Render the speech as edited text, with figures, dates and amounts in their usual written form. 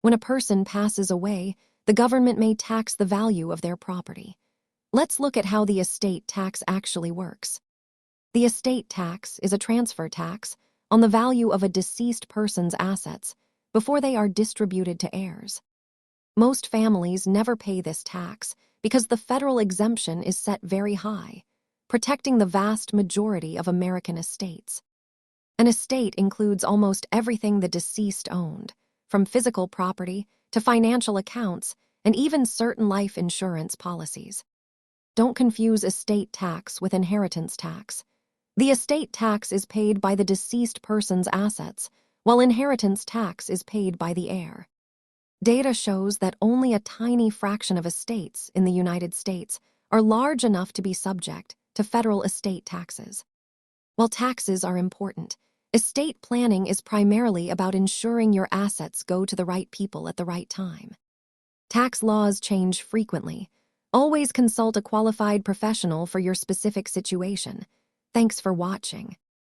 When a person passes away, the government may tax the value of their property. Let's look at how the estate tax actually works. The estate tax is a transfer tax on the value of a deceased person's assets before they are distributed to heirs. Most families never pay this tax because the federal exemption is set very high, protecting the vast majority of American estates. An estate includes almost everything the deceased owned, from physical property to financial accounts and even certain life insurance policies. Don't confuse estate tax with inheritance tax. The estate tax is paid by the deceased person's assets, while inheritance tax is paid by the heir. Data shows that only a tiny fraction of estates in the United States are large enough to be subject to federal estate taxes. While taxes are important, estate planning is primarily about ensuring your assets go to the right people at the right time. Tax laws change frequently. Always consult a qualified professional for your specific situation. Thanks for watching.